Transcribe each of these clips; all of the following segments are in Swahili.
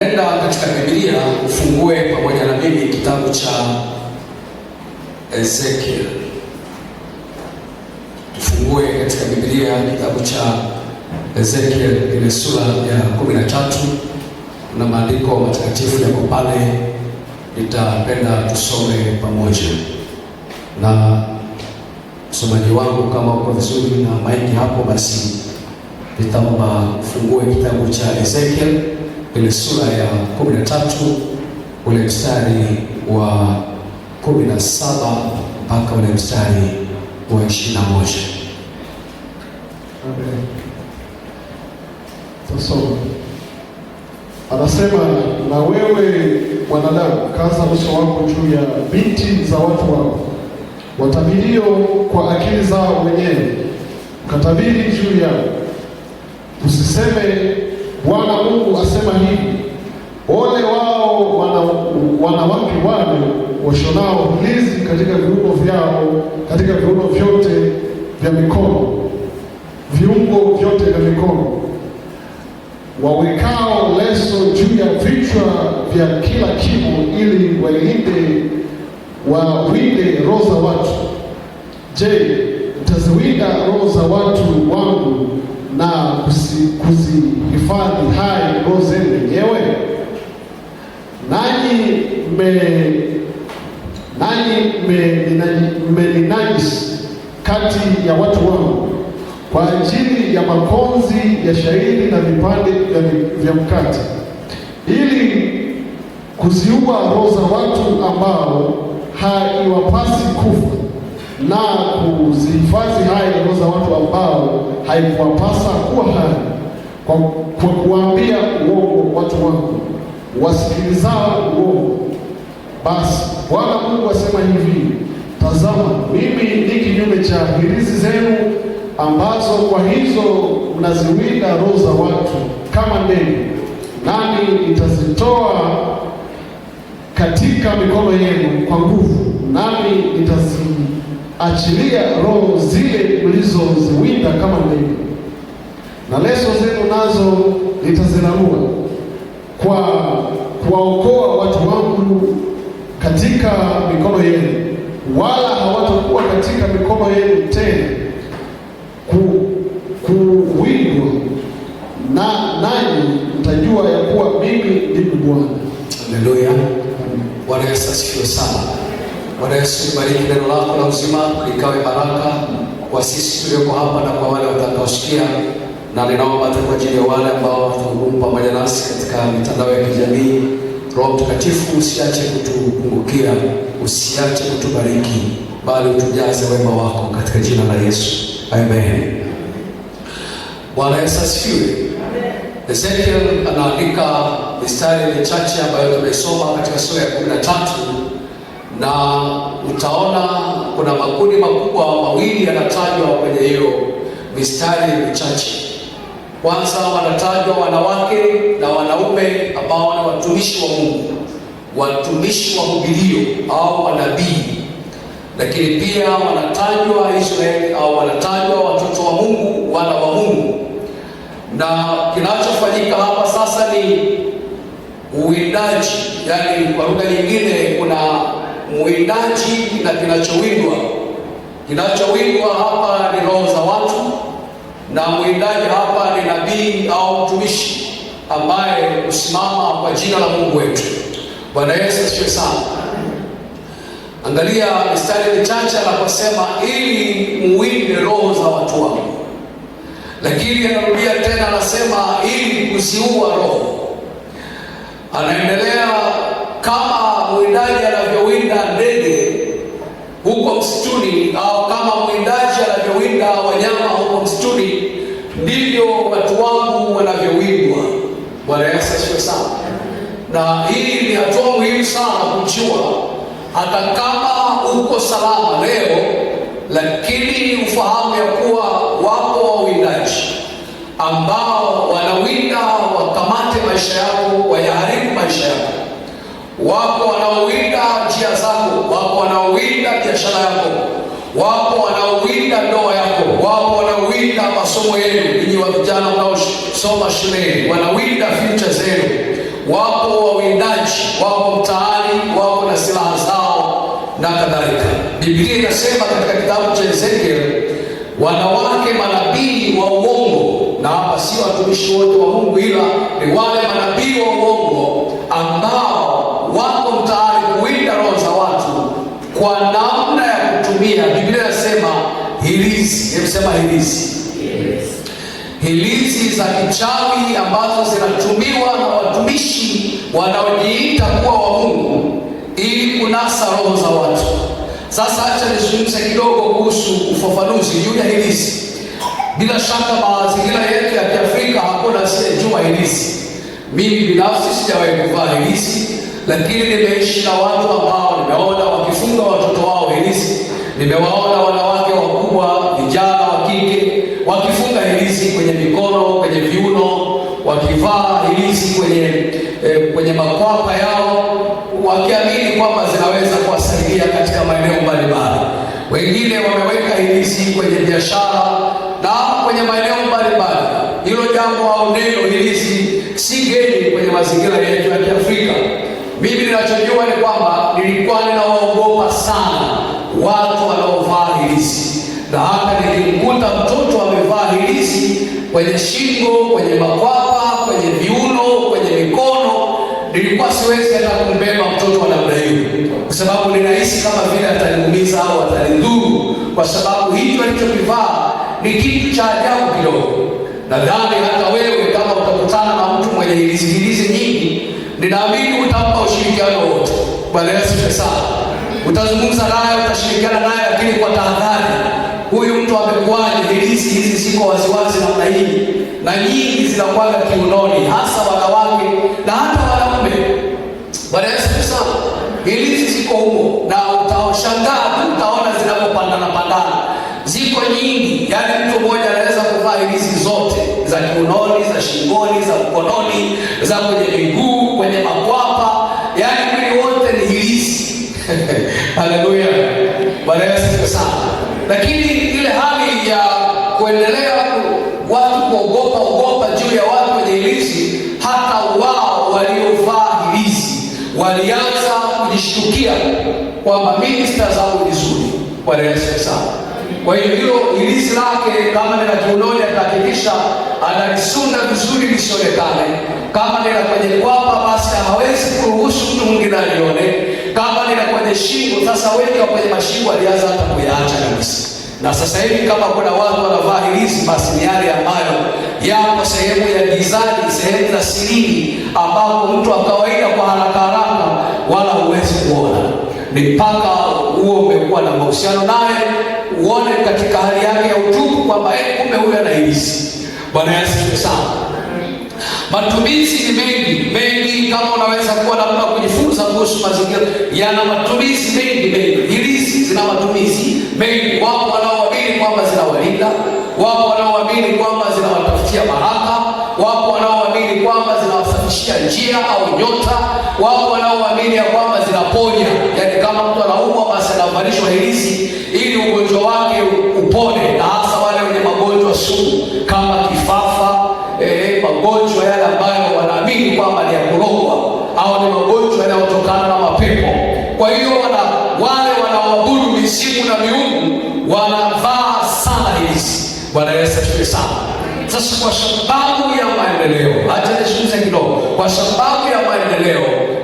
Enda katika Biblia ufungue pamoja na mimi kitabu cha Ezekiel. Tufungue katika Biblia kitabu cha Ezekiel ile sura ya 13. Na maandiko matakatifu yako pale, nitapenda tusome pamoja. Na msomaji wangu kama uko vizuri na maiki hapo, basi nitaomba ufungue kitabu cha Ezekiel ile sura ya 13 ule mstari wa 17 mpaka ule mstari wa 21. Amen. Tasoma. Anasema, na wewe mwanadamu, kaza uso wako juu ya binti za watu wako, watabirio kwa akili zao wenyewe, ukatabiri juu yao. Usiseme Bwana Mungu asema hivi, ole wao wanawake wale washonao hilizi katika viungo vyao, katika viungo vyote vya mikono, viungo vyote vya mikono, wawekao leso juu ya vichwa vya kila kimo, ili wawinde roho za watu. Je, mtaziwinda roho za watu wangu na kuzihifadhi hai roho zenu wenyewe? Nanyi mmeninajisi kati ya watu wangu kwa ajili ya makonzi ya shayiri na vipande vya mkate, ili kuziua roho za watu ambao haiwapasi kufa, na kuzihifadhi hai roho za watu ambao haikuwapasa kuwa hai, kwa kuambia uongo watu wangu wasikilizao uongo. Basi Bwana Mungu asema hivi, tazama, mimi ni kinyume cha hirizi zenu, ambazo kwa hizo mnaziwinda roho za watu kama ndege, nami nitazitoa katika mikono yenu kwa nguvu, nami nitaziachilia roho zile mlizoziwinda kama ndege, na leso zenu nazo nitazirarua, kwa kuwaokoa watu wangu katika mikono yenu, wala hawatakuwa katika mikono yenu tena kuwindwa, nanyi mtajua ya kuwa mimi ndimi Bwana. Haleluya. Bwana Yesu asifiwe sana. Bwana Yesu, bariki neno lako la uzima, likawe baraka kwa sisi tulioko hapa na kwa wale watakaosikia. Na ninaomba hata kwa ajili ya wale ambao watahudumu pamoja nasi katika mitandao ya kijamii, Roho Mtakatifu usiache kutupungukia, usiache kutubariki, bali utujaze wema wako katika jina la Yesu. Amen. Bwana Yesu asifiwe. Ezekiel anaandika mistari michache ambayo tumeisoma katika sura ya 13, na utaona kuna makundi makubwa mawili yanatajwa kwenye hiyo mistari michache. Kwanza wanatajwa wanawake na wanaume ambao ni watumishi wa Mungu, watumishi wa hubilio au wanabii. Lakini pia wanatajwa Israeli au wanatajwa watoto wa Mungu, wana wa Mungu. Na kinachofanyika hapa sasa ni uwindaji, yani kwa lugha nyingine kuna muwindaji na kinachowindwa. Kinachowindwa hapa ni roho za watu, na muwindaji hapa ni nabii au mtumishi ambaye husimama kwa jina la Mungu wetu. Bwana Yesu asifiwe sana. Angalia mistari michache anaposema ili muwinde roho za watu wangu. Lakini anarudia tena anasema ili kuziua roho. Anaendelea kama mwindaji anavyowinda ndege huko msituni, au kama mwindaji anavyowinda wanyama huko msituni, ndivyo watu wangu wanavyowindwa. Bwana Yesu asifiwe sana. Na hii ni hatua muhimu sana kujua, hata kama uko salama leo, lakini ufahamu ya kuwa wapo wawindaji ambao wanawinda wakamate maisha yako, wayaharibu maisha yako. Wapo wanaowinda njia zako, wapo wanaowinda biashara yako, wapo wanaowinda ndoa yako, wapo wanaowinda masomo yenu. Ninyi wa vijana mnaosoma shuleni, wanawinda future zenu, wapo wawindaji, wapo mtaani, wapo na silaha zao na kadhalika. Biblia inasema katika kitabu cha Ezekiel, wanawake manabii wa uongo, na hapa si watumishi wote wa Mungu, ila ni wale manabii wa uongo ambao wako mtaani kuwinda roho za watu kwa namna ya kutumia, Biblia inasema hirizi. Nimesema hirizi, hirizi za kichawi ambazo zinatumiwa na watumishi wanaojiita kuwa wa Mungu ili kunasa roho za watu. Sasa acha nizungumze kidogo kuhusu ufafanuzi juu ya hirizi. Bila shaka mazingira yetu ya Kiafrika hakuna asiyejua hirizi. Mimi binafsi sijawahi kuvaa hirizi, lakini nimeishi na watu ambao nimeona wakifunga watoto wao hirizi. Nimewaona wanawake wakubwa, vijana wa kike wakifunga hirizi kwenye mikono, kwenye viuno, wakivaa hirizi kwenye makwapa yao, wakiamini kwamba zinaweza kuwasaidia katika maeneo mbalimbali. Wengine wameweka hirizi kwenye biashara na kwenye maeneo mbalimbali. Hilo jambo au neno hirizi si geni kwenye mazingira yetu ya Kiafrika. Mimi ninachojua ni kwamba nilikuwa ninawaogopa sana watu wanaovaa hirizi, na hata nikimkuta mtoto amevaa hirizi kwenye shingo, kwenye makwapa, kwenye viuno, kwenye mikono, nilikuwa siwezi hata kumbeba mtoto wa namna hiyo, kwa sababu ninahisi kama vile ataniumiza au atanidhuru, kwa sababu hicho alichokivaa ni kitu cha ajabu kidogo. Nadhani hata wewe kama utakutana na mtu mwenye hirizi nyingi, ninaamini utampa ushirikiano wote. Bwana Yesu asifiwe sana. Utazungumza naye, utashirikiana naye, lakini kwa tahadhari. Huyu mtu amekuwaje? Hirizi hizi ziko waziwazi namna hii, na nyingi zinakuwa kiunoni, hasa wanawake na hata wanaume. Bwana Yesu asifiwe sana. Hirizi ziko huko, na utashangaa utaona zinapopandana. Ziko nyingi, yaani mtu mmoja anaweza kuvaa hirizi zote, za kiunoni, za shingoni, za mkononi, za kwenye miguu, kwenye makwapa, yaani mwili wote ni hirizi. Haleluya. Bwana Yesu asifiwe sana. Lakini ile hali ya kuendelea watu kuogopa juu ya watu wenye hirizi, hata wao waliovaa hirizi walianza kujishtukia kwamba minister zangu vizuri. Bwana Yesu asifiwe sana. Kwa hiyo hilo hirizi lake kama ni la kiunoni, atahakikisha analisunda vizuri lisionekane. Kama ni la kwenye kwapa, basi hawezi kuruhusu mtu mwingine alione. Kama ni la kwenye shingo, sasa wengi wa kwenye mashingo walianza hata kuyaacha kabisa. Na sasa hivi kama kuna watu wanavaa hirizi, basi ni yale ambayo yapo sehemu ya gizani, sehemu za sirini, ambapo mtu wa kawaida kwa haraka wala huwezi kuona. Ni mpaka huo umekuwa na mahusiano naye, uone katika hali yake ya utupu kwamba kumbe huyu ana hirizi. Bwana Yesu asifiwe sana. Matumizi ni mengi. Kama unaweza kuwa na muda kujifunza kuhusu mazingira, yana matumizi mengi. Hirizi zina matumizi mengi. Wapo wanaoamini kwamba zinawalinda, wapo wanaoamini kwamba zinawatafutia baraka, wapo wanaoamini kwamba zinawasafishia njia au nyota, wapo wanaoamini ya kwamba zinaponya. Yaani kama mtu anaumwa, basi anavalishwa hirizi ili ugonjwa wake upone, na hasa wale wenye magonjwa sugu kama kifafa, magonjwa yale ambayo wanaamini kwamba ni ya kurogwa au ni magonjwa yanayotokana na mapepo. Kwa hiyo wale wanaoabudu misimu na miungu wanavaa sana hirizi. Bwana Yesu asifiwe sana. Sasa kwa sababu ya maendeleo, acha nizungumze kidogo. Kwa sababu ya maendeleo,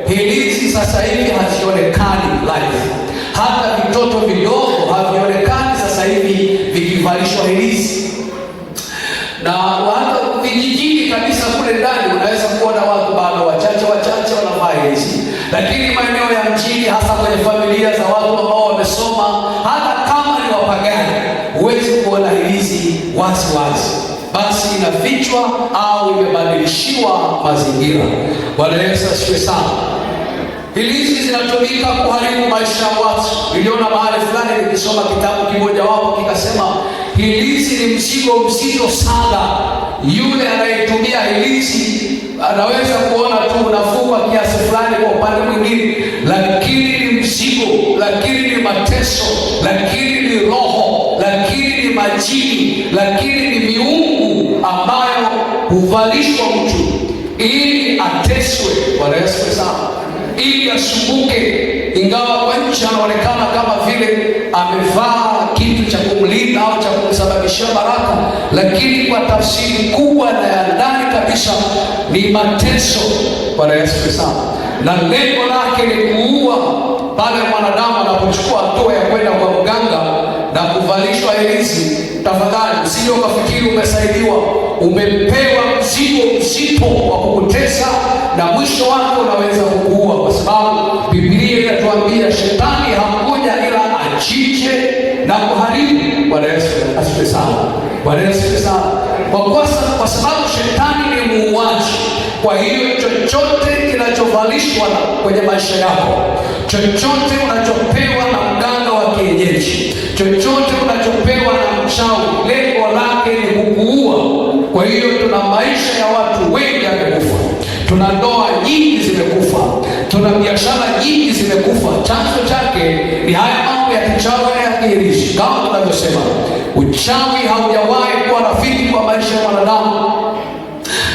hirizi sasa hivi hazionekani live. Hata vitoto vidogo havionekani sasa hivi vikivalishwa hirizi. Na hata vijijini kabisa kule ndani unaweza kuona watu bado wachache wanavaa hirizi. Lakini maeneo ya mjini, hasa kwenye familia za watu ambao wamesoma, hata kama ni wapagani, huwezi kuona hirizi wazi. Basi inafichwa au imebadilishiwa mazingira. Bwana Yesu asifiwe sana. Hirizi zinatumika kuharibu maisha ya watu. Niliona mahali fulani nikisoma kitabu kimoja wapo kikasema hirizi ni mzigo mzito sana. Yule anayetumia hirizi anaweza kuona tu nafuu kwa kiasi fulani kwa upande mwingine, lakini ni mzigo, lakini ni mateso, lakini ni roho, lakini ni majini, lakini ni miungu ambayo huvalishwa mtu ili ateswe. Bwana Yesu sana, ili asumbuke, ingawa kwa nje anaonekana kama vile amevaa kitu cha kumlinda au cha kumsababishia baraka, lakini kwa tafsiri kubwa na ya ndani kabisa ni mateso. Bwana Yesu sana, na lengo lake ni kuua pale mwanadamu anapochukua hatua ya kwenda kwa mganga na kuvalishwa hirizi. Tafadhali usije ukafikiri umesaidiwa, umepewa mzigo mzito wa kukutesa, na mwisho wake unaweza kukuua, kwa sababu Biblia inatuambia shetani hakuja ila achinje na kuharibu. Bwana Yesu asifiwe sana. Bwana Yesu asifiwe sana. Kwa sababu shetani ni muuaji. Kwa hiyo chochote kinachovalishwa kwenye maisha yako, chochote unachopewa na mganga wa kienyeji, chochote unachopewa na mchawi, lengo lake ni kukuua. Kwa hiyo tuna maisha ya watu wengi yamekufa, tuna ndoa nyingi zimekufa, tuna biashara nyingi zimekufa. Chanzo chake ni haya mambo ya kichawi na ya kihirizi. Kama tunavyosema, uchawi haujawahi kuwa rafiki kwa maisha ya mwanadamu,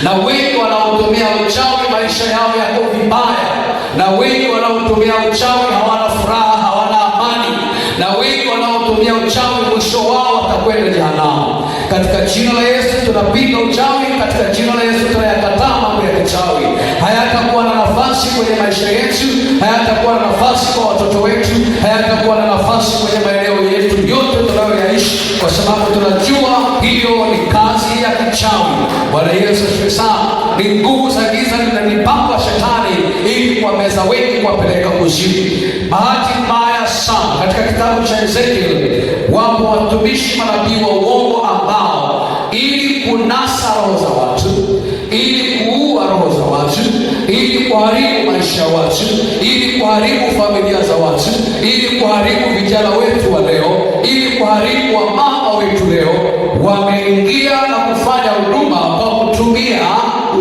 na wengi wanaotumia uchawi maisha yao yako vibaya, na wengi wanaotumia uchawi hawana furaha, hawana amani, na wengi wanaotumia uchawi mwisho wao watakwenda jehanamu. Katika jina la Yesu tunapinga uchawi, katika jina la Yesu tunayakataa mambo ya kichawi. Hayatakuwa na nafasi kwenye maisha yetu, hayatakuwa na nafasi kwa watoto wetu, hayatakuwa na nafasi kwenye maeneo yetu yote tunayoyaishi, kwa sababu tunajua hiyo ni kazi ya kichawi. Bwana Yesu asifiwe sana. Ni nguvu za giza na mipango ya shetani ili kuwameza wengi, kuwapeleka kuzimu. Bahati mbaya sana, katika kitabu cha Ezekiel wapo watumishi manabii wa uongo ambao ili kunasa roho za watu, ili kuua roho za watu, ili kuharibu maisha ya watu, ili kuharibu familia za watu, ili kuharibu vijana wetu wa leo, ili kuharibu wamama wetu leo, wameingia na kufanya huduma kwa kutumia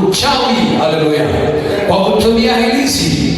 uchawi. Haleluya! Kwa kutumia hirizi,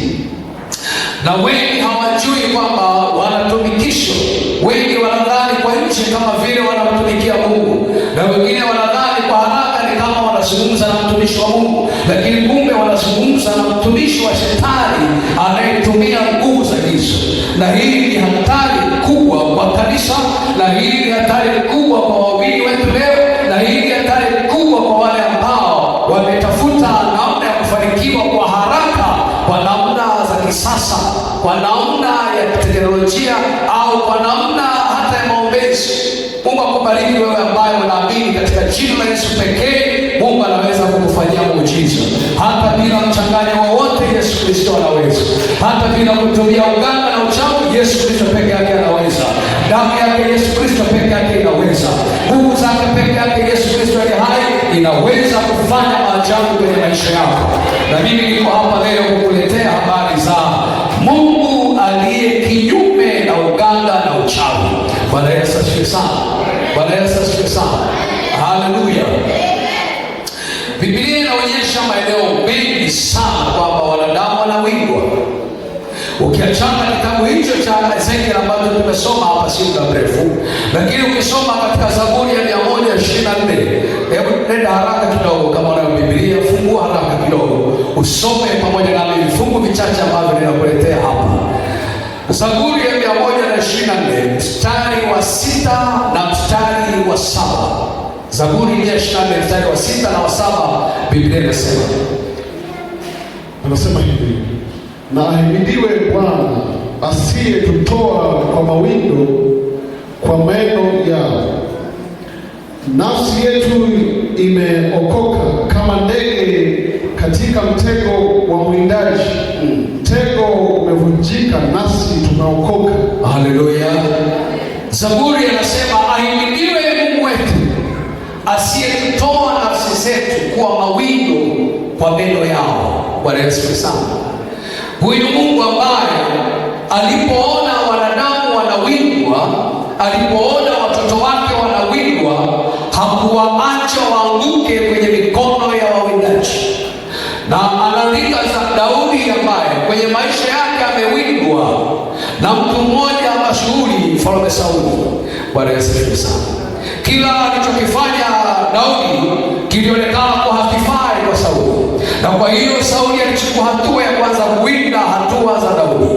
na wengi hawajui kwamba wanatumikishwa. Wengi wanadhani kwa nje kama vile wanamtumikia Mungu, na wengine wanadhani kwa haraka ni kama wanazungumza na mtumishi wa Mungu, lakini kumbe wanazungumza na mtumishi wa shetani anayetumia nguvu za giza. Na hii ni hatari kubwa kwa kanisa, na hii ni hatari kubwa kwa waumini wetu leo, na hii ni hatari kubwa kwa wale ambao wametafuta namna ya kufanikiwa kwa haraka, kwa namna za kisasa, kwa namna ya teknolojia, au kwa namna hata ya maombezi. Mungu akubariki wewe ambaye unaamini katika jina la Yesu pekee. Mungu anaweza kukufanyia muujiza hata bila mchanganyo wowote. Yesu Kristo anaweza, hata bila kutumia uganga na uchawi. Yesu Kristo peke yake anaweza. Damu yake Yesu Kristo peke yake inaweza. Nguvu zake peke yake Yesu Kristo aliye hai inaweza kufanya maajabu kwenye maisha yako. Na mimi niko hapa leo kukuletea habari za Mungu aliye kinyume na uganga na uchawi. Bwana Yesu asifiwe sana. Bwana Yesu asifiwe sana. Haleluya. Biblia inaonyesha maeneo mengi sana kwamba wanadamu wanawindwa. Ukiachana kitabu hicho cha Ezekiel ambacho tumesoma hapa si muda mrefu, lakini ukisoma katika Zaburi ya 124, hebu nenda haraka kidogo, kama unayo Biblia fungua haraka kidogo usome pamoja nami vifungu vichache ambavyo ninakuletea hapa. Zaburi ya 124 mstari wa 6 na mstari wa 7. Zaburi 124 mstari wa 6 na wa 7, Biblia inasema hivi: na ahimidiwe Bwana asiyetutoa kwa mawindo, kwa meno yao. Nafsi yetu imeokoka kama ndege katika mtego wa mwindaji. Mtego umevunjika nasi tumeokoka. Haleluya. Zaburi anasema ahimidiwe Mungu wetu asiyetutoa nafsi zetu kwa mawindo, kwa meno yao. Bwana Yesu sana. Huyu Mungu ambaye alipoona wanadamu wanawindwa, alipoona watoto wake wanawindwa, hakuwaacha waanguke kwenye mikono ya wawindaji. Na analika za Daudi ambaye kwenye maisha yake amewindwa na mtu mmoja mashuhuri, Mfalme Sauli. Bwana Yesu sana. Kila alichokifanya Daudi kilionekana kwa hakifai kwa Sauli, Na kwa hiyo Sauli alichukua hatua ya kwanza kuwinda hatua za Daudi.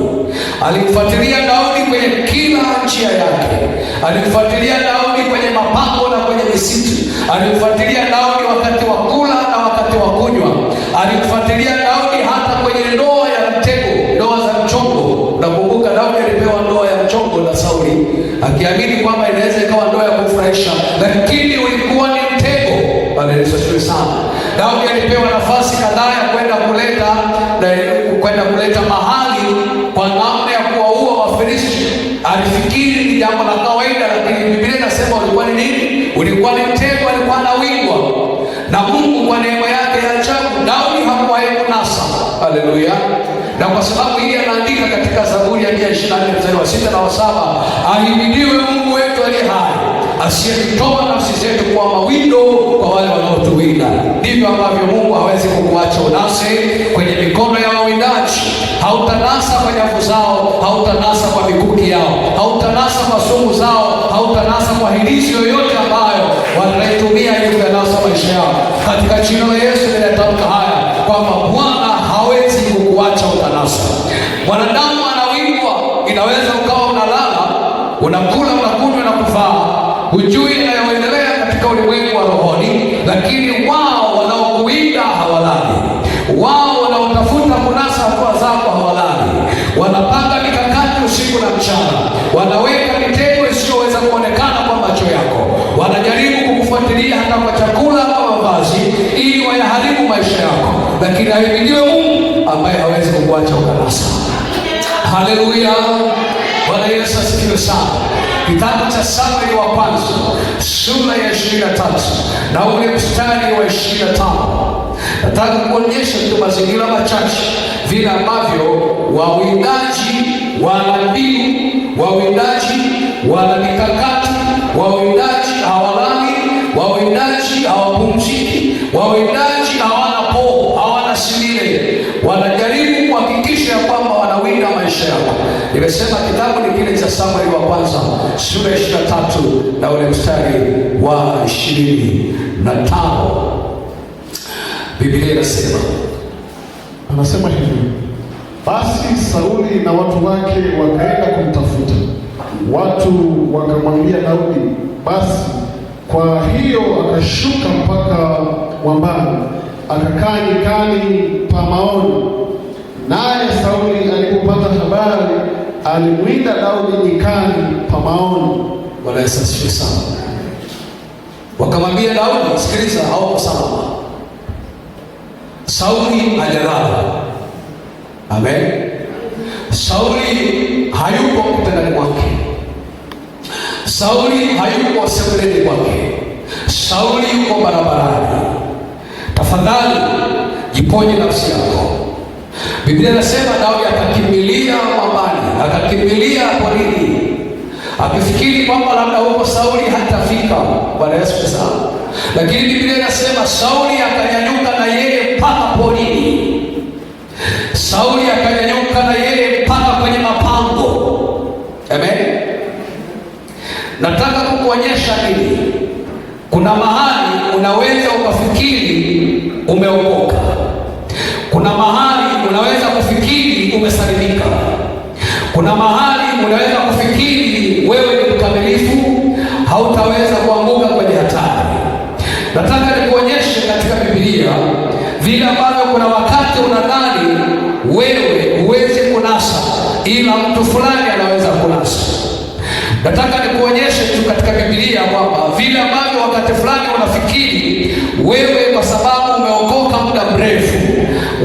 Alimfuatilia Daudi kwenye kila njia yake. Alimfuatilia Daudi kwenye mapango na kwenye misitu. Alimfuatilia Daudi wakati wa kula na wakati wa kunywa. Alimfuatilia Daudi hata kwenye ndoa ya mtego, ndoa za mchongo. Nakumbuka Daudi alipewa ndoa ya mchongo na Sauli, akiamini kwamba inaweza ikawa ndoa ya kufurahisha, lakini ulikuwa ni mtego. Bwana Yesu asifiwe sana. Daudi alipewa nafasi kadhaa ya kwenda kuleta mahali kwa namna ya kuwaua Wafilisti. Alifikiri ni jambo la kawaida, lakini Biblia inasema ulikuwa ni nini? Ulikuwa ni mtego, alikuwa anawindwa na Mungu kwa neema yake ya ajabu. Daudi hakuwahi kunasa. Haleluya. Na kwa sababu hii anaandika katika Zaburi ya 124 mstari wa 6 na wa 7, ahimidiwe Mungu wetu aliye hai, asiyetoa nafsi zetu kwa mawindo kwa wale wanaotuwinda. Ndivyo ambavyo Mungu hawezi kukuacha unase kwenye mikono ya wawindaji. Hautanasa kwa nyavu zao, hautanasa kwa mikuki yao, hautanasa kwa sumu zao, hautanasa kwa hirizi yoyote ambayo wanaitumia ili kunasa maisha yao. Katika jina la Yesu ninatamka haya kwamba Bwana hawezi kukuacha utanasa. Mwanadamu anawindwa. Inaweza ukawa unalala, unakula, unakunywa na kuvaa, hujui inayoendelea katika ulimwengu wa rohoni, lakini wao wanaokuwinda hawalali. Wao wanaotafuta kunasa hatua zako hawalali. Wanapanga mikakati usiku na mchana, wanaweka mitego isiyoweza kuonekana kwa macho yako, wanajaribu kukufuatilia hata kwa chakula au mavazi ili wayaharibu maisha yako, lakini ahimidiwe Mungu ambaye hawezi kukuacha ukanasa. Haleluya. Bwana Yesu asifiwe sana. Kitabu cha Samueli wa kwanza sura ya 23 na ule mstari wa 25. Nataka kuonyesha tu mazingira machache vile ambavyo wawindaji wana mbinu, wawindaji wana mikakati, wawindaji hawalali, wawindaji hawapumziki, wawindaji hawana poho, hawana simile. Wanajaribu kuhakikisha kwamba wanawinda maisha yako. Nimesema kitabu ni kile cha Samueli wa kwanza sura ya 23 na ule mstari wa 25. Biblia anasema hivi: basi Sauli na watu wake wakaenda kumtafuta. Watu wakamwambia Daudi, basi kwa hiyo akashuka mpaka mwambani, akakaa nyikani pa maoni. Naye Sauli alipopata habari, alimwinda Daudi nyikani pa maoni. Bwana Yesu asifiwe sana. Wakamwambia Daudi, sikiliza, hauko salama. Sauli hajalala. Amen. Sauli hayuko kitandani kwake. Sauli hayuko sebuleni kwake. Sauli yuko barabarani. Tafadhali jiponye nafsi yako. Biblia inasema Daudi akakimbilia mwambani, akakimbilia porini, akifikiri kwamba labda huko Sauli hatafika. Bwana Yesu sana. Lakini Biblia inasema Sauli akanyanyuka na yeye mpaka porini. Sauli akanyanyuka na yeye mpaka kwenye mapango. Amen. Nataka kukuonyesha nini? Kuna mahali unaweza ukafikiri umeokoka. Kuna mahali unaweza kufikiri umesalimika. Kuna mahali unaweza kufikiri wewe ni mkamilifu, hautaweza kuanguka kwenye hatari. Nataka nikuonyeshe katika Biblia vile ambavyo kuna wakati unadhani wewe huwezi kunasa, ila mtu fulani anaweza kunasa. Nataka nikuonyeshe tu katika Biblia kwamba vile ambavyo wakati fulani unafikiri wewe, kwa sababu umeokoka muda mrefu,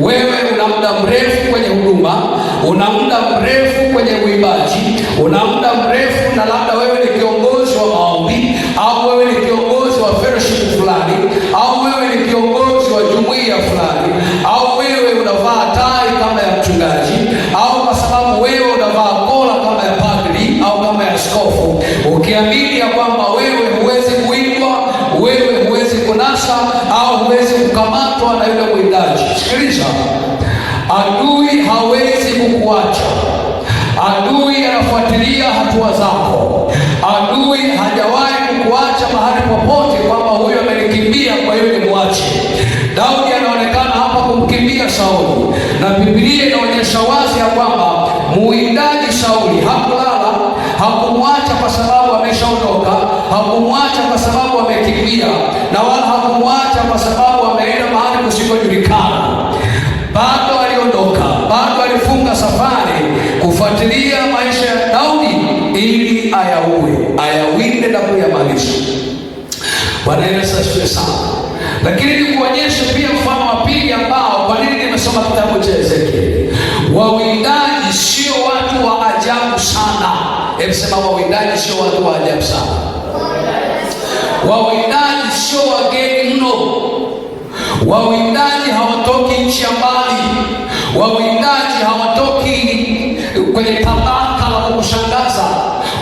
wewe una muda mrefu kwenye huduma, una muda mrefu kwenye uimbaji, una muda mrefu, na labda wewe ni kiongozi wa maombi, au wewe ni kiongozi wa fellowship fulani, au wewe ni kiongozi wa jumuiya fulani, au wewe unavaa tai kama ya mchungaji, au kwa sababu wewe unavaa kola kama ya padri au kama ya askofu, ukiamini ya kwamba wewe huwezi kuibwa, wewe huwezi kunasa, au huwezi kukamatwa na yule mwindaji. Sikiliza, adui hawezi kukuacha. Adui anafuatilia hatua zako. Adui hajawahi kukuacha mahali popote kwamba huyo amenikimbia kwa hiyo nimwache. Daudi anaonekana hapa kumkimbia Sauli, na Biblia inaonyesha wazi ya kwamba muwindaji Sauli hakulala, hakumwacha kwa sababu ameshaondoka, hakumwacha kwa sababu amekimbia, na wala hakumwacha kwa sababu ameenda mahali kusikojulikana. Bado aliondoka, bado alifunga safari kufuatilia maisha ya Daudi ili ayawinde na kuyamalisha. Bwana Yesu asifiwe sana. Lakini nikuonyeshe pia mfano wa pili ambao, kwa nini nimesoma kitabu cha Ezekieli. Wawindaji sio watu wa ajabu sana. Hebu sema, wawindaji sio watu wa ajabu sana. Wawindaji sio wageni mno. Wawindaji hawatoki nchi ya mbali. Wawindaji hawatoki kwenye tabaka la kushangaza.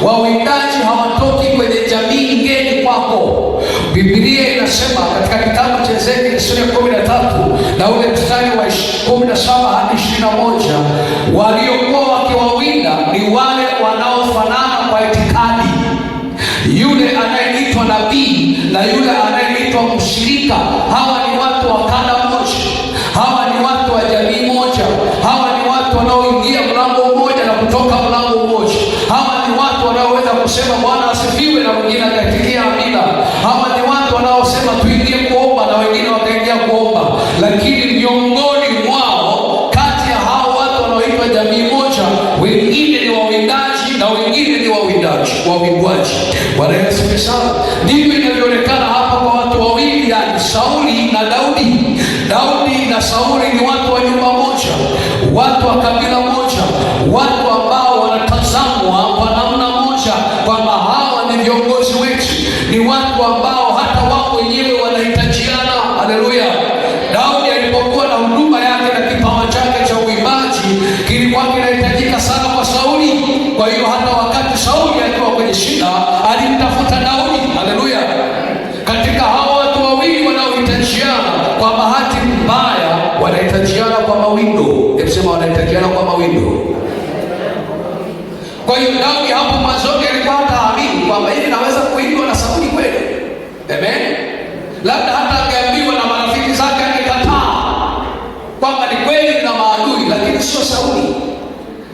Wawindaji hawatoki kwenye jamii ngeni kwako. Biblia inasema katika kitabu cha Ezekieli sura ya 13 na ule mstari wa 17 hadi 21, waliokuwa wakiwawinda ni wale wanaofanana kwa itikadi, yule anayeitwa nabii na yule anayeitwa mshirika. Hawa ni watu wa kada moja, hawa ni watu wa jamii moja, hawa ni watu wanaoingia mlango mmoja na kutoka mlango mmoja. Hawa ni watu wanaoweza kusema Bwana asifiwe na wengine akaitikia amina. Hawa ni watu wanaosema tuingie kuomba na wengine wakaingia kuomba. Lakini miongoni mwao, kati ya hao watu wanaoitwa jamii moja, wengine ni wawindaji na wengine ni wawindwaji. Bwana Yesu asifiwe. Ndivyo inavyoonekana hapa kwa watu wawili, yani Sauli na Daudi. Daudi na Sauli ni watu wa nyumba moja, watu wa kabila moja, watu ambao wanatazamwa kwa namna moja kwamba hawa ni viongozi wetu, ni watu ambao hata wao wenyewe wanahitajiana. Haleluya! Daudi alipokuwa na huduma yake na kipawa chake cha uimbaji kilikuwa kinahitajika sana kwa Sauli. Kwa hiyo hata wakati Sauli alikuwa kwenye shida, alimtafuta Daudi. Haleluya! Katika hao watu wawili wanaohitajiana, kwa bahati mbaya wanahitajiana kwa mawindo. Hebu sema, wanahitajiana kwa mawindo. Kwa hiyo Daudi hapo mwanzoni alikuwa hataamini kwamba hivi naweza kuimbwa na Sauli kweli. Amen. Labda hata angeambiwa na marafiki zake angekataa kwamba ni kweli na maadui, lakini sio Sauli.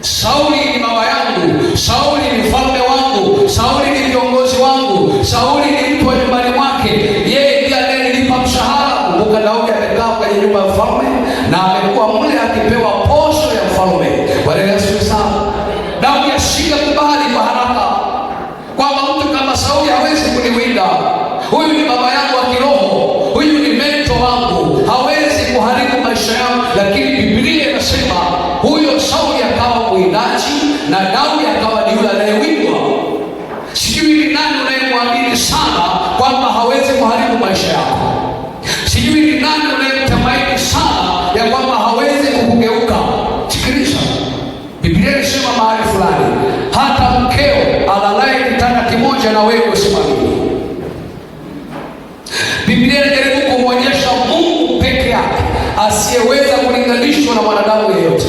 Sauli ni baba yangu, Sauli ni mfalme wangu, Sauli ni kiongozi wangu, Sauli ni mtu wa nyumbani mwake, yeye ndiye anayenipa mshahara. Kumbuka Daudi amekaa kwenye nyumba ya mfalme na amekuwa mle akipewa posho ya mfalme. Bwana Yesu asifiwe. Daudi asingekubali kwa haraka kwamba mtu kama Sauli hawezi kuniwinda. Huyu ni baba yangu wa kiroho, huyu ni mento wangu, hawezi kuharibu maisha yangu. Lakini Biblia inasema huyo Sauli akawa mwindaji na Daudi akawa ni yule anayewindwa. Sijui ni nani unayemwamini sana kwamba hawezi kuharibu maisha yako. Sijui ni nani unayemtumaini sana ya kwamba hawezi kukugeuka. Sikiliza, Biblia inasema mahali fulani, hata mkeo alalaye kitanda kimoja na wewe usimamini. Biblia inajaribu kumwonyesha Mungu peke yake asiyeweza kulinganishwa na mwanadamu yeyote,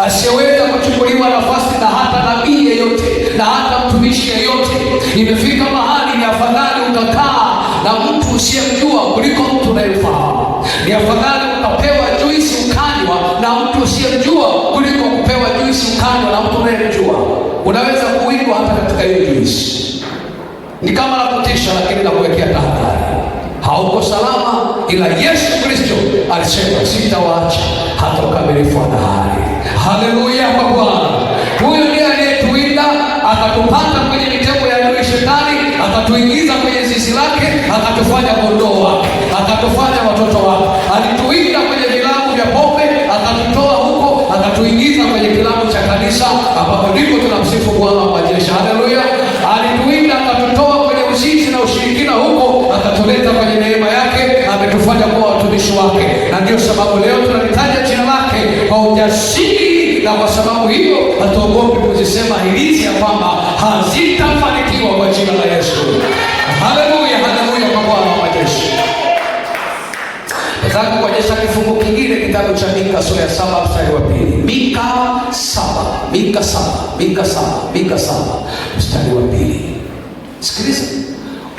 asiyeweza kuchukuliwa nafasi na hata nabii yeyote na hata mtumishi yeyote. Imefika mahali ni afadhali ukakaa na mtu usiyemjua kuliko mtu unayemfahamu. Ni afadhali ukapewa juisi ukanywa na mtu usiyemjua kuliko kupewa juisi ukanywa na mtu unayemjua. Unaweza kuigwa hata katika hiyo juisi. Ni kama la kutisha, lakini na kuwekea tahadhari. Hauko salama, ila Yesu Kristo alisema sitawaacha hata ukamilifu wa dahari. Haleluya kwa Bwana. Huyo ndiye aliyetuinda, akatupata kwenye mitego ya adui shetani, akatuingiza kwenye zizi lake, akatufanya kondoo wake, akatufanya watoto wake. Alituinda kwenye vilabu vya pombe, akatutoa huko, akatuingiza kwenye kilabu cha kanisa, ambapo ndipo tunamsifu Bwana wa majeshi. Haleluya. Alituinda akatutoa kwenye uzinzi na ushirikina huko, akatuleta kwenye neema yake, ametufanya kuwa watumishi wake. Na ndio sababu leo tunalitaja jina lake kwa ujasiri, na kwa sababu hiyo hatuogopi kuzisema hilizi ya kwamba hazitafanikiwa kwa jina la Yesu. Haleluya, haleluya kwa Bwana wa majeshi. Nataka kuonyesha kifungu kingine, kitabu cha Mika sura ya 7 mstari wa 2. Mika 7 mstari wa 2. Sikiliza.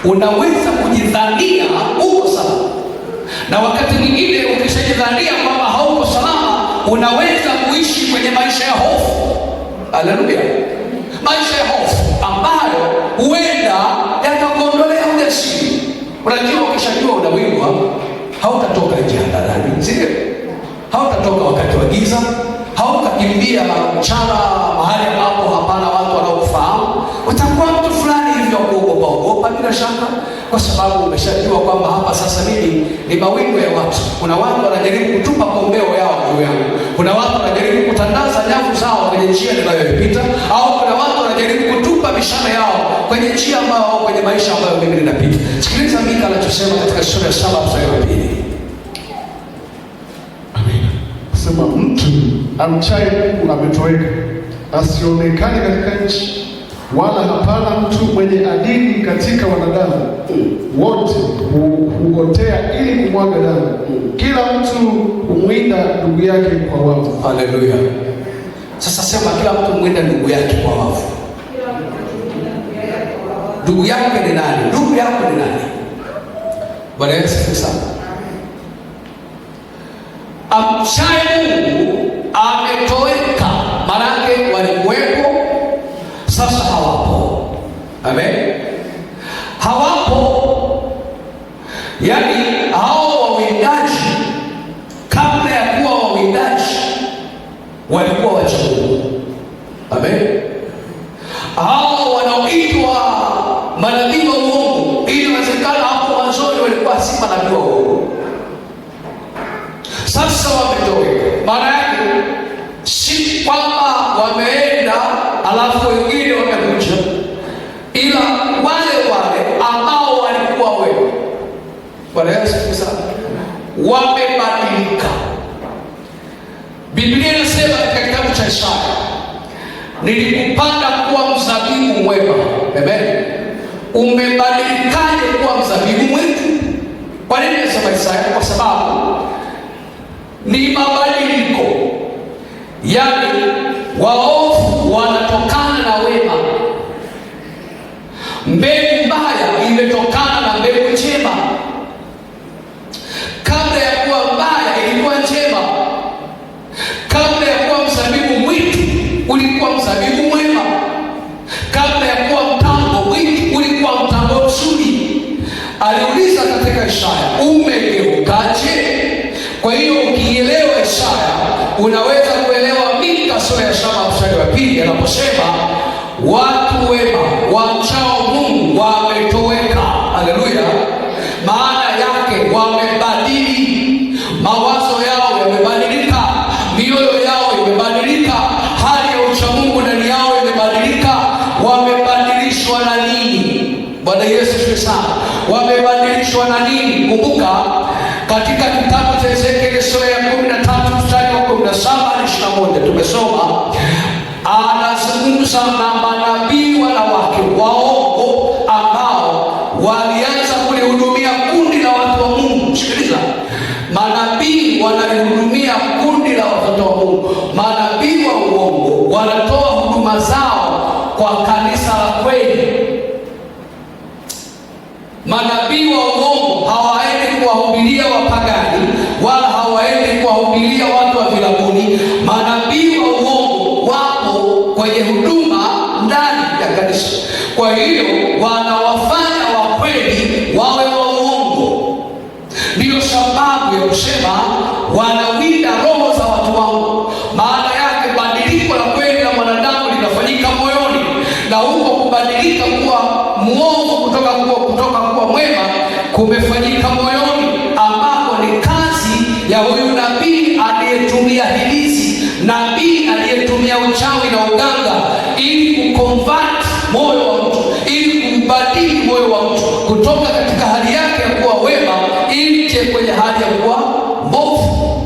Unaweza kujidhania uko salama, na wakati mwingine ukishajidhania kwamba hauko salama, unaweza kuishi kwenye maisha ya hofu. Haleluya! Maisha ya hofu ambayo huenda yatakuondolea ujasiri. Unajua, ukishajua unawindwa, hautatoka nje hadharani, sio? Hautatoka wakati wa giza, hautakimbia mchana mahali ambapo hapana watu wanaokufahamu. Utakuwa mtu fulani hivyo kuogopa bila shaka, kwa sababu umeshajua kwamba hapa sasa mimi ni mawindo ya watu. Kuna watu wanajaribu kutupa kombeo yao juu yangu, kuna watu wanajaribu kutandaza nyavu zao kwenye njia ninayoipita, au kuna watu wanajaribu kutupa mishale yao kwenye njia ambayo, kwenye maisha ambayo mimi ninapita. Sikiliza Mika anachosema katika sura ya 7 mstari wa 2. Sema, mtu amchaye Mungu ametoweka, asionekane katika nchi, wala hapana mtu mwenye adili katika wanadamu. Wote huotea ili kumwaga damu, kila mtu humwinda ndugu yake kwa wavu. Haleluya! Sasa sema, kila mtu humwinda ndugu yake kwa wavu. Ndugu yake ni nani? Ndugu yako ni nani? Bwana Yesu asifiwe sana. Amchaye Mungu ametoweka, maanake walikuwepo, sasa hawapo. Amen, hawapo. Yaani hao wawindaji kabla ya kuwa wawindaji walikuwa wacha Mungu. Amen. Hao wanaoitwa manabii wa uongo, ili inawezekana hapo mwanzoni walikuwa si manabii wa uongo, sasa wametoweka. Maana yake si kwamba wameenda alafu wengine wamekuja, ila wale ambao walikuwa wewe, Bwana Yesu sana, wamebadilika. Biblia inasema katika kitabu cha Isaya, nilikupanda kuwa mzabibu mwema. Amen. Umebadilikaje kuwa mzabibu mwitu? Kwa nini nasema Isaya? Kwa sababu ni mabadiliko, yaani waovu wanatokana na wema. Mbegu mbaya imetokana na mbegu njema. Kabla ya kuwa mbaya ilikuwa njema. Kabla ya kuwa mzabibu mwitu ulikuwa mzabibu mwema. Kabla ya kuwa mtambo mwitu ulikuwa mtambo mzuri. Aliuliza katika Isaya, umegeukaje? Kwa hiyo ukielewa Isaya unaweza kuelewa Mika sura ya 7 mstari wa 2 anaposema watu wema wamchao Mungu wametoweka. Haleluya! Maana yake wamebadili, mawazo yao yamebadilika, mioyo yao imebadilika, hali ya uchamungu ndani yao imebadilika. Wamebadilishwa na nini? Bwana Yesu asifiwe sana. Wamebadilishwa na nini? Kumbuka katika kitabu cha Ezekieli sura ya 13 mstari wa 17 hadi 21 tumesoma, anazungumza na manabii wanawake waongo ambao walianza kulihudumia kundi la watu wa Mungu. Sikiliza, manabii wanalihudumia kundi la watoto wa Mungu. Manabii wa uongo wanatoa huduma zao kwa kanisa la kweli. Manabii wa uongo hawaendi kuwahubiria wapagani, wala hawaendi kuwahubiria watu wa vilabuni. Manabii wa uongo wapo kwenye huduma ndani ya kanisa, kwa hiyo wanawafanya wa kweli wawe wa uongo. Ndiyo sababu ya kusema wanawinda roho za watu wangu. Maana yake badiliko la kweli la mwanadamu linafanyika moyoni, na huko kubadilika kuwa muovu kutoka kuwa mwema kumefanyika moyoni, ambapo ni kazi ya huyu nabii aliyetumia hilizi, nabii aliyetumia uchawi na uganga ili kuconvert moyo wa mtu, ili kumbadili moyo wa mtu kutoka katika hali yake ya kuwa wema ili je kwenye hali ya kuwa mbovu.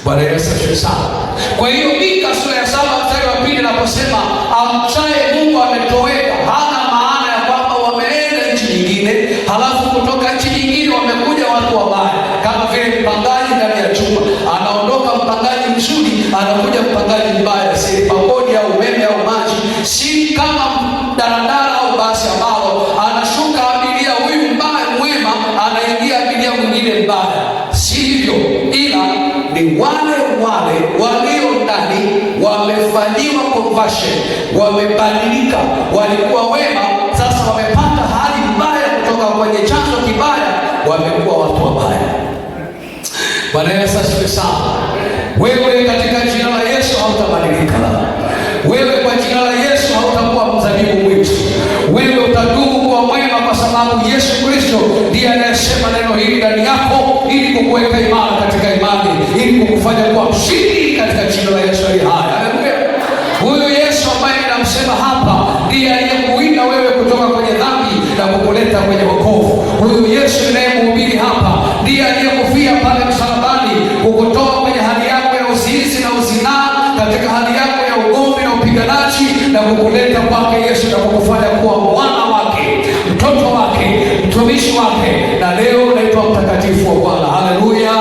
Bwana Yesu asifiwe sana. Kwa hiyo Mika sura ya 7 mstari wa 2 naposema amchaye Mungu ametoweka, hana maana ya kwamba wameenda nchi nyingine halafu kutoka nchi nyingine wamekuja watu wabaya, kama vile mpangaji ndani ya chumba. Anaondoka mpangaji mzuri, anakuja mpangaji mbaya, si pangodi au umeme au maji, si kama daladala au basi ambao anashuka abiria huyu mbaya mwema, anaingia abiria mwingine mbaya. Si hivyo, ila ni wale wamefanyiwa conversion, wamebadilika. Walikuwa wema, sasa wamepata hali mbaya kutoka kwenye chanzo kibaya, wamekuwa watu wabaya. Bwana Yesu asifiwe sana. Wewe katika jina la Yesu hautabadilika. Wewe kwa jina la Yesu hautakuwa mzabibu mwitu. Wewe utadumu kuwa mwema, kwa sababu Yesu Kristo ndiye anayesema neno hili ndani yako, ili kukuweka imara katika imani, ili kukufanya kuwa mshindi katika jina la Yesu aliye hai. Haleluya. Huyu Yesu ambaye ninamsema hapa ndiye aliyekuinda wewe kutoka kwenye dhambi na kukuleta kwenye wokovu. Huyu Yesu ninayemhubiri hapa ndiye aliyekufia pale msalabani, kukutoa kwenye hali yako ya uzinzi na uzinaa, katika hali yako ya ugomvi na upiganaji, na kukuleta kwake Yesu na kukufanya kuwa mwana wake, mtoto wake, mtumishi wake, na leo unaitwa mtakatifu wa Bwana. Haleluya.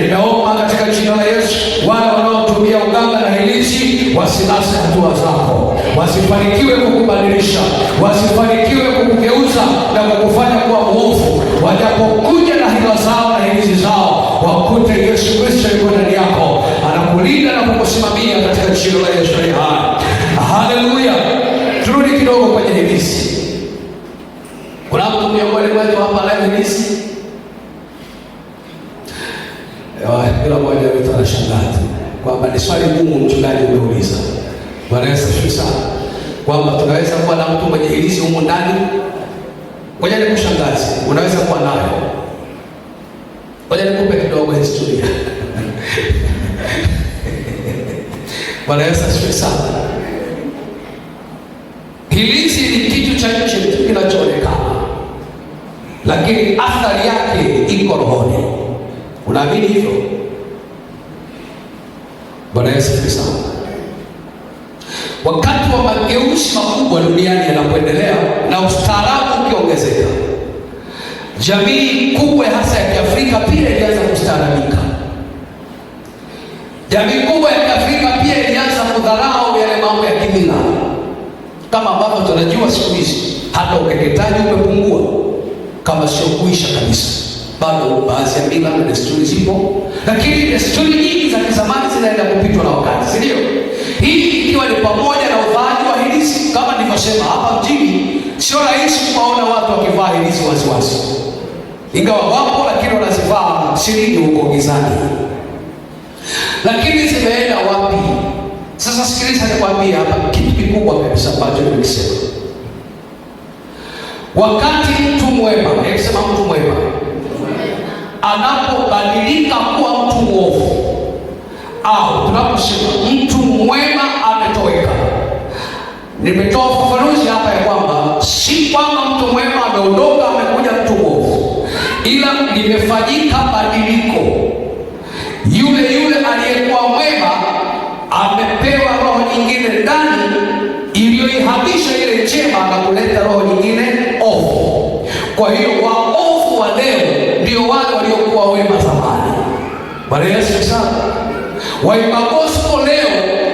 Ninaomba katika jina la Yesu, wale wanaotumia uganga na hilizi wasinase hatua zako, wasifanikiwe kukubadilisha, wasifanikiwe kukugeuza na kukufanya kuwa mwovu. Wajapokuja na hila zao na hilizi zao, wakute Yesu Kristo yuko ndani yako, anakulinda na kukusimamia katika jina la Yesu aliye hai. Haleluya. Turudi kidogo kwenye hilizi. Kuna mtu miongoni mwetu hapa leo hilizi? Kila mmoja wetu anashangaa kwamba ni swali gumu mchungaji umeuliza. Bwana Yesu asifiwe sana. Kwamba tunaweza kuwa na mtu mwenye hilizi humu ndani. Ngoja nikushangaze, unaweza kuwa nayo. Ngoja nikupe kidogo historia. Bwana Yesu asifiwe sana. Hilizi ni kitu cha nje kinachoonekana, lakini athari yake iko rohoni. Unaamini hivyo? Bwana Yesu asifiwe sana. Wakati wa mageuzi makubwa duniani yanapoendelea na ustaarabu ukiongezeka, jamii kubwa hasa ya Kiafrika pia ilianza kustaarabika. Jamii kubwa ya Kiafrika pia ilianza kudharau yale mambo ya kimila, kama ambavyo tunajua siku hizi hata ukeketaji umepungua, kama sio kuisha kabisa. Bado baadhi ya mila na desturi zipo, lakini desturi nyingi za kizamani zinaenda kupitwa na wakati, si ndio? Hii ikiwa ni pamoja na uvaaji wa hirizi. Kama nilivyosema, hapa mjini sio rahisi kuwaona watu wakivaa hirizi waziwazi, ingawa wapo, lakini wanazivaa sirini huko gizani. Lakini zimeenda wapi? Sasa sikiliza, nikwambie hapa kitu kikubwa kabisa ambacho nimesema. Wakati mtu mwema, nikisema mtu mwema anapobadilika kuwa mtu mwovu, au tunaposema mtu mwema ametoweka, nimetoa ufafanuzi hapa ya kwamba si kwamba mtu mwema ameondoka amekuja mtu mwovu, ila limefanyika badiliko. Yule aliyekuwa mwema amepewa roho nyingine ndani iliyoihamisha ile njema na kuleta roho nyingine ovu. Kwa hiyo waovu wa leo ndio wale waliokuwa wema zamani. Bwana Yesu sana. Waimba gospel leo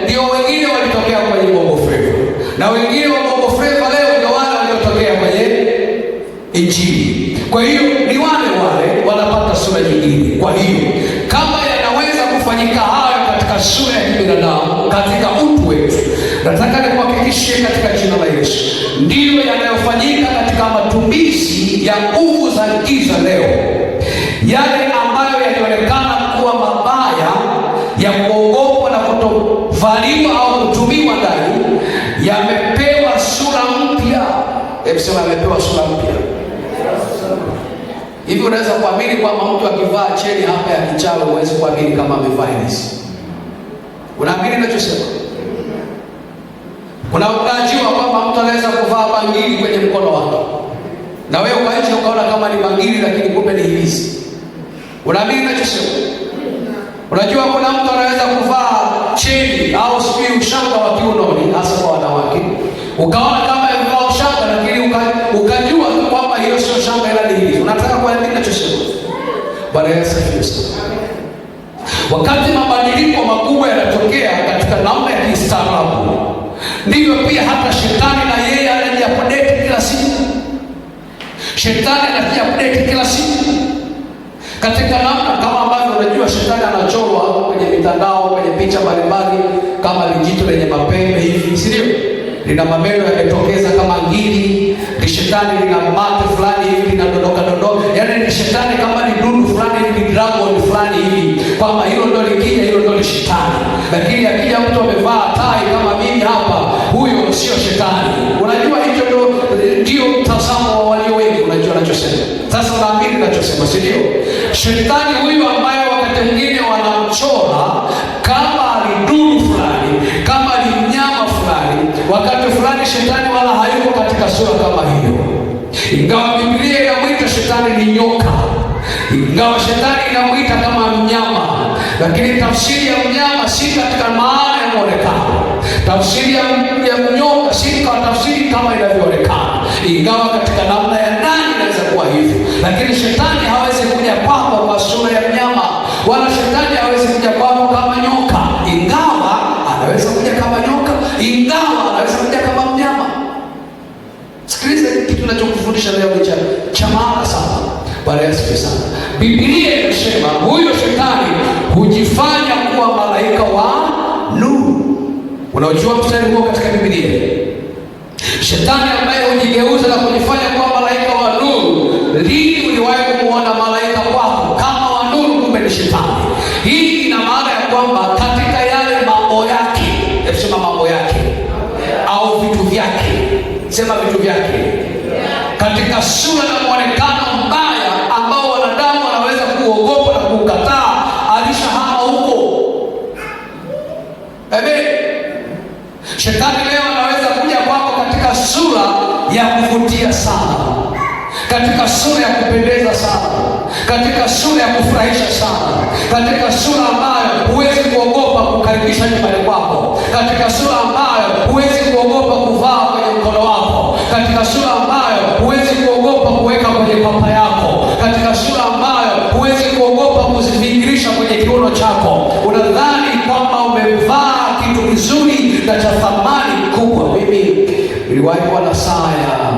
ndio wengine walitokea kwenye bongo flava, na wengine wa bongo flava leo ndio wale waliotokea kwenye injili. Kwa hiyo ni wale wanapata sura nyingine. Kwa hiyo kama yanaweza kufanyika hayo katika sura ya kibinadamu, katika utu wetu, nataka nikuhakikishie katika jina la Yesu, ndiyo yanayofanyika katika matumizi ya nguvu za giza leo. Yale ambayo yalionekana kuwa mabaya, ya kuogopwa na kutovaliwa au kutumiwa ndani, yamepewa sura mpya. Hebu sema, yamepewa sura mpya. Hivi unaweza kuamini kwamba mtu akivaa cheni hapa ya kichawi, huwezi kuamini kama amevaa hirizi? Unaamini ninachosema? Unajua kwamba mtu anaweza kuvaa bangili kwenye mkono wake, na wewe ukaje ukaona kama ni bangili, lakini kumbe ni hirizi. Unaamini ninachosema? Unajua kuna mtu anaweza kuvaa cheni au sijui ushanga wa kiunoni, hasa kwa wanawake, ukaona kama amevaa ushanga, lakini ukajua kwamba hiyo sio shanga ila ni hirizi. Unataka kuamini ninachosema? Bwana Yesu asifiwe. Wakati mabadiliko makubwa yanatokea katika namna ya kistaarabu, ndivyo pia hata shetani na yeye anajiapdate kila siku. Shetani anajiapdate kila siku katika namna kama ambavyo unajua shetani anachorwa kwenye mitandao, kwenye picha mbalimbali, kama lijito lenye mapembe hivi, si ndio? Lina mameno yametokeza kama ngiri. Ni shetani lina mate fulani hivi linadondoka dondoka. Yaani ni shetani kama ni dundu fulani hivi, dragon fulani hivi. Kwamba hilo ndio likija, hilo ndio shetani. Lakini akija mtu amevaa tai kama mimi hapa, huyo sio shetani. Unajua hicho ndio mtazamo wa walio wengi, unajua anachosema. Sasa naamini ninachosema, si ndio? Shetani huyu ambaye wakati mwingine wanamchora kama ni dundu fulani, kama ni mnyama fulani, wakati fulani shetani wala hayuko katika sura kama hiyo. Ingawa Biblia inamwita shetani ni nyoka, ingawa shetani inamwita kama mnyama, lakini tafsiri ya mnyama si katika maana ya muonekano. Tafsiri ya mnyoka si kwa tafsiri kama inavyoonekana, ingawa katika namna ya ndani inaweza kuwa hivyo. Lakini shetani hawezi kuja kwako kwa sura ya mnyama, wala shetani hawezi kuja kwako kama nyoka, ingawa anaweza kuja kama nyoka, ingawa anaweza kuja kama mnyama. Sikiliza kitu ninachokufundisha leo ni cha maana sana. Bwana Yesu sana. Biblia inasema huyo shetani hujifanya kuwa malaika wa nuru. Unaojua mstari huo katika Biblia? Shetani ambaye hujigeuza na kujifanya kuwa malaika wa nuru. Lini uliwahi kumuona malaika wako kama wa nuru kumbe ni shetani? Hii ina maana ya kwamba katika yale mambo yake, sema mambo yake au vitu vyake, sema vitu vyake, katika sura na muonekano mbaya ambao wanadamu wanaweza kuogopa na kukataa, alishahama huko. Amen. Shetani leo anaweza kuja kwako katika sura ya kuvutia sana, katika sura ya kupendeza sana, katika sura ya kufurahisha sana, katika sura ambayo huwezi kuogopa kukaribisha nyumbani kwako, katika sura ambayo huwezi kuogopa kuvaa kwenye mkono wako, katika sura ambayo huwezi kuogopa kuweka kwenye papa yako, katika sura ambayo huwezi kuogopa kuzivingirisha kwenye kiuno chako. Unadhani kwamba umevaa kitu kizuri na cha thamani kubwa. Mimi niliwahi kuwa na saa ya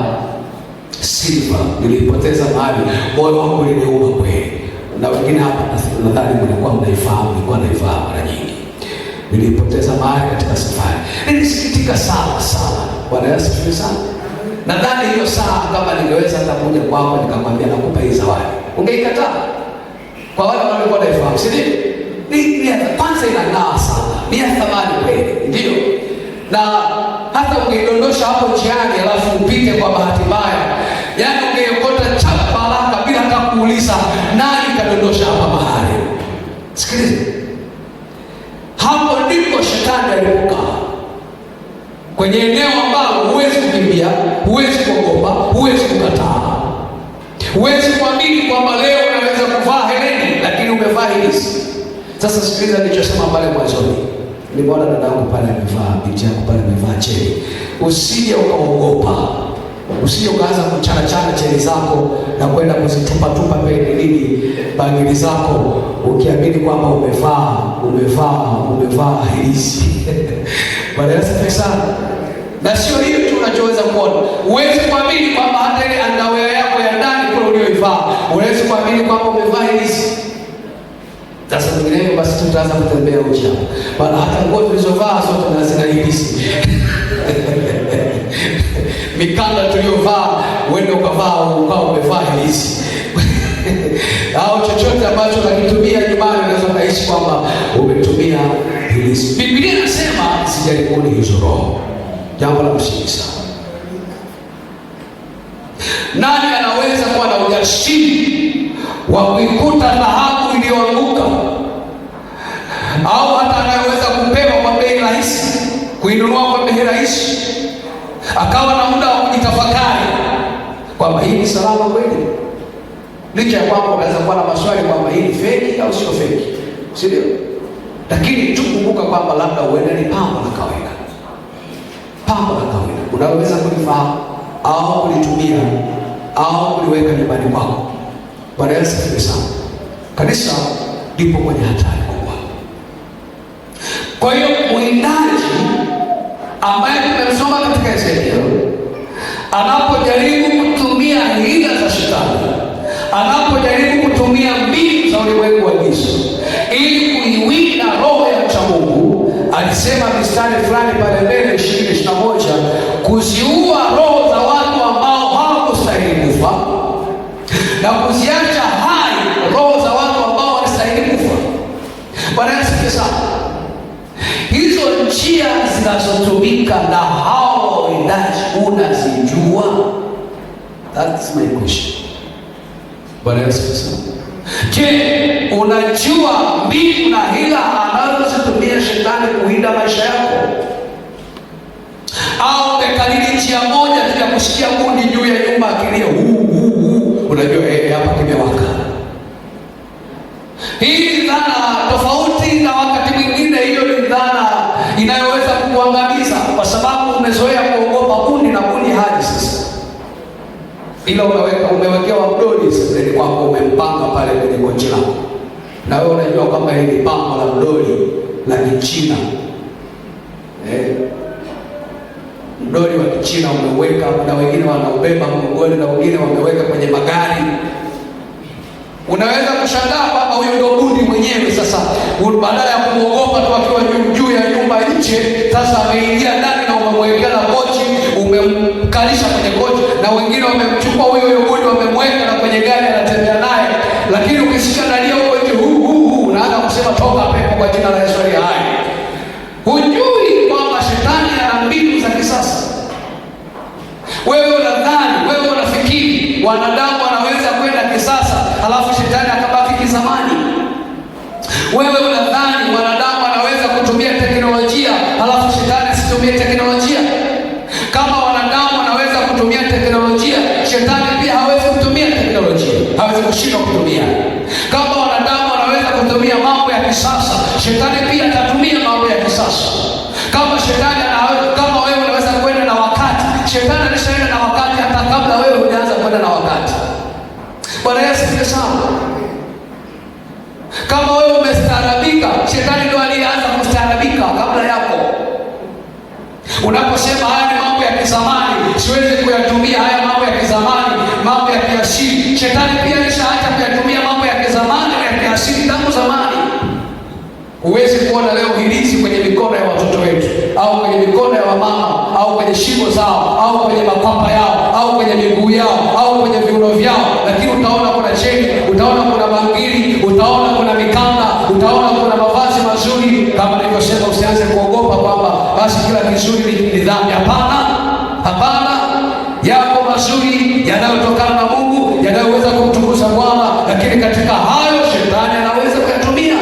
silver, nilipoteza mahali, moyo wangu uliniuma kweli. Na wengine hapa nadhani mlikuwa mnaifahamu, nilikuwa naivaa mara nyingi. Nilipoteza mahali katika safari. Nilisikitika sana sana. Bwana Yesu asifiwe sana. Nadhani hiyo saa kama ningeweza hata kuja kwako nikamwambia nakupa hii zawadi, ungeikataa? Kwa wale walikuwa naifahamu, si ndio? Ni kwanza inang'aa sana, ni ya thamani kweli, ndio. Na hata ungeidondosha hapo njiani alafu upite kwa bahati mbaya, yaani ungeokota chapa haraka bila hata kuuliza nani kadondosha hapa mahali. Sikiliza, hapo ndipo shetani alipokaa, kwenye eneo ambalo huwezi kukimbia, huwezi kuogopa, huwezi kukataa, huwezi kuamini kwamba leo unaweza kuvaa hereni lakini umevaa hilisi. Sasa sikiliza nilichosema pale mwanzoni. Nimeona dadangu pale amevaa, binti yako pale amevaa cheni. Usije ukaogopa. Usije ukaanza kuchana cheni zako na kwenda kuzitupa pale nini bangili zako ukiamini kwamba umevaa hilisi. Bwana Yesu sana. Na sio hiyo tu unachoweza kuona. Huwezi kuamini kwamba hata ile underwear yako ya ndani kule uliyoivaa, huwezi kuamini kwamba umevaa hilisi. Sasa mwingine basi tutaanza kutembea uchi hapo. Bana hata nguo tulizovaa zote na zina hilisi. Mikanda tuliyovaa uende ukavaa umevaa hilisi. Au chochote ambacho unakitumia nyumbani unaweza kuishi kwamba umetumia hilisi. Biblia inasema sijaribuni hizo roho. Jambo la msingi sana. Nani anaweza kuwa na ujasiri wa kuikuta dhahabu iliyoanguka, au hata anayeweza kupewa kwa bei rahisi, kuinunua kwa bei rahisi, akawa na muda wa kujitafakari kwamba hii ni salama kweli? Licha ya kwamba unaweza kuwa na maswali kwamba hii ni feki au sio feki, si ndio? Lakini tukumbuka kwamba labda uende ni pambo la kawaida. Pambo la kawaida unaweza kulivaa au kulitumia au kuliweka nyumbani kwako. Bwana Yesu asifiwe sana. Kanisa lipo kwenye hatari kubwa. Kwa hiyo mwindaji ambaye tumesoma katika Ezekiel, anapojaribu kutumia hila za shetani, anapojaribu kutumia mbinu za ulimwengu wa giza ili kuiwinda roho ya mcha Mungu, alisema mistari fulani pale mbele 20:21, kuziua roho za watu ambao hawakustahili kufa na kuziacha hai roho za watu ambao wanastahili kufa. Bwana Yesu sana. Hizo njia zinazotumika na hao wawindaji unazijua? That's my question. Bwana Yesu sana. Je, unajua mbinu na hila anazozitumia shetani kuinda maisha yako? Au umekalili njia moja tu ya kusikia kundi juu ya nyumba akilia unajua hapa kimewaka? Hii ni dhana tofauti, na wakati mwingine hiyo ni dhana inayoweza kukuangamiza, kwa sababu umezoea kuogopa kundi na kundi hadi sasa. Ila umewekewa mdoli sasa ni kwamba umempanga pale kwenye kochi lako, na wewe unajua kwamba hili ni pambo la mdoli la Kichina. Mdoli wa Kichina umeweka, na wengine wanaubeba mgongoni na wengine wameweka kwenye magari. Unaweza kushangaa kwamba huyo ndio bundi mwenyewe. Sasa badala ya kumwogopa tu akiwa juu ya nyumba nje, sasa ameingia ndani na umemwekea na kochi, umemkalisha kwenye kochi, na wengine wamemchukua huyo bundi wamemweka na kwenye gari anatembea naye. Lakini ukisikia ndani huko nje unaanza kusema toka pepo kwa jina la Yesu aliye hai. Hujui kwamba shetani ana mbinu za kisasa. Wewe unadhani, wewe unafikiri wanadamu wanaweza kwenda kisasa halafu shetani akabaki kizamani? Wewe unadhani wanadamu wanaweza kutumia teknolojia halafu shetani asitumie teknolojia? Kama wanadamu wanaweza kutumia teknolojia, shetani pia hawezi kutumia teknolojia, hawezi kushindwa kutumia. Kama wanadamu wanaweza kutumia mambo ya kisasa, shetani pia atatumia mambo ya kisasa. Kama wewe unaweza kwenda na wakati, shetani alishaenda na wakati hata kabla wewe hujaanza kwenda na wakati. Bwana Yesu asifiwe sana. Kama wewe umestaarabika, shetani ndio alianza kustaarabika kabla yako. Unaposema haya ni mambo ya kizamani, siwezi kuyatumia haya mambo ya kizamani, mambo ya kiasili, shetani pia alishaacha kuyatumia mambo ya kizamani na ya kiasili tangu zamani. Huwezi kuona leo hirizi kwenye mikono ya watoto wetu, au kwenye mikono ya wamama, au kwenye shingo zao, au kwenye makwapa yao, au kwenye miguu yao, au kwenye viuno vyao, lakini utaona kuna cheni, utaona kuna bangili, utaona kuna mikanda, utaona kuna mavazi mazuri. Kama nilivyosema, usianze kuogopa kwamba basi kila kizuri ni dhambi. Hapana, hapana. Yako mazuri yanayotokana na Mungu yanayoweza kumtukuza Bwana, lakini katika hayo shetani anaweza kuyatumia.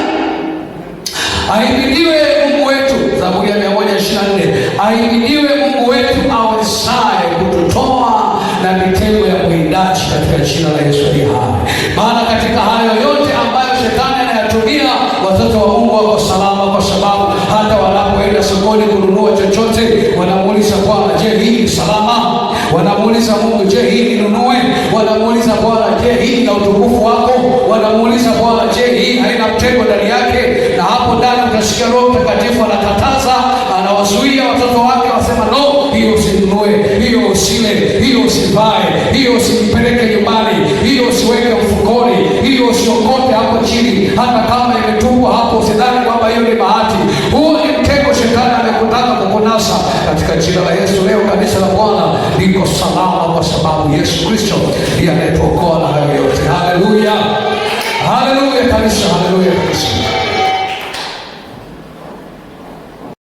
Ahimidiwe Mungu wetu, Zaburi ya 124. Ahimidiwe Mungu wetu awezaye kututoa na mitego ya mwindaji, katika jina la Yesu aliye hai. Maana katika hayo yote ambayo shetani anayatumia, watoto wa Mungu wako salama, kwa sababu hata wanapoenda sokoni kununua chochote wanamuuliza Bwana, je, hii ni salama? Wanamuuliza Mungu, je, hii ninunue? Wanamuuliza Bwana, je, hii ina utukufu wako? Wanamuuliza Bwana, je, hii haina mtego ndani yake? Na hapo ndani utasikia Roho Mtakatifu anakataza, anawazuia watoto wake, wasema no, hiyo usinunue, hiyo usile, hiyo usivae, hiyo usipeleke nyumbani, hiyo usiweke mfukoni, hiyo usiokote hapo chini, hata kama imetupwa hapo usidhani kwamba hiyo ni bahati. Huo ni mtego shetani amekutaka kukunasa. Katika jina la Yesu leo kanisa la Bwana liko salama, kwa sababu Yesu Kristo ndiye anayetuokoa na hayo yote. Haleluya, haleluya kanisa, haleluya kanisa.